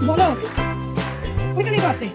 বলো ওইখানেই তো আছে।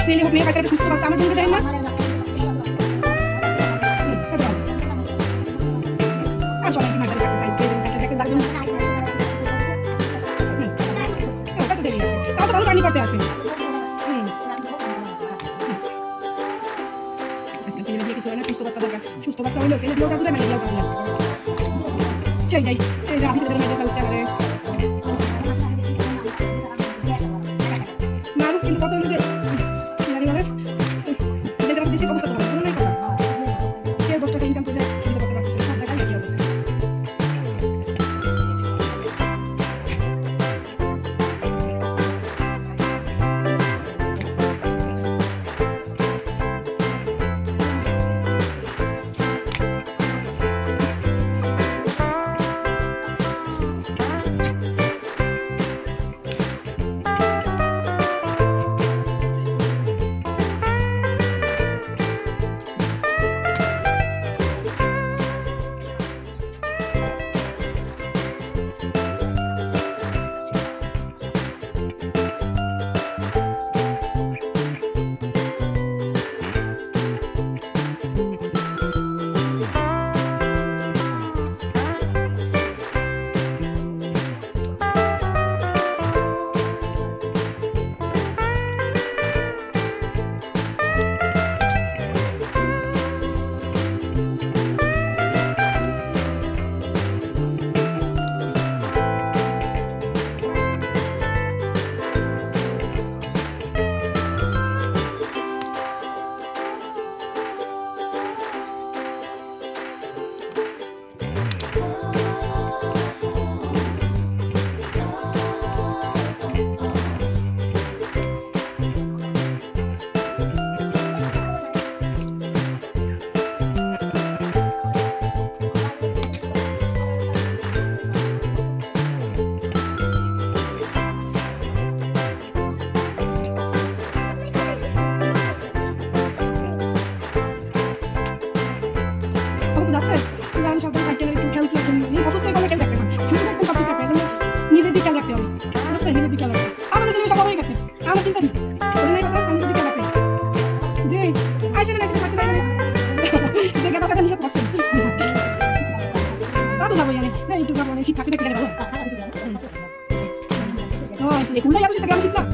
ছেলে হোক মেয়ে বাচ্চাটা সুস্থ বাচ্চা আমার জন্য দেয় না। করতে আসে সুস্থ বাচ্চা হইলো ছেলে দিয়েও কাকুদের মেয়ে দিয়েও কাকুদের সেইটাই আমি ছেলেদের মেয়েদের কাছে আমার নারুক কিন্তু কত হইলো যে জানি বলে দেশে অবস্থা ভালো নাই কথা কেউ 10 টাকা ইনকাম করে সুবিধা করতে পারতেছে সব জায়গায় একই অবস্থা। নিজের দিকে রাখতে হবে নিজের দিকে রাখতে আমার ছেলে সব হয়ে গেছে আমার চিন্তা নেই আমি নিজের দিকে রাখতে যে আইসে না থাকতে পারে যে গাদা কথা নিয়ে বসে তা তো যাবো জানি না একটু যাবো শিক্ষা থেকে গেলে ভালো হয় এগুলো এত শিক্ষা আমি শিখলাম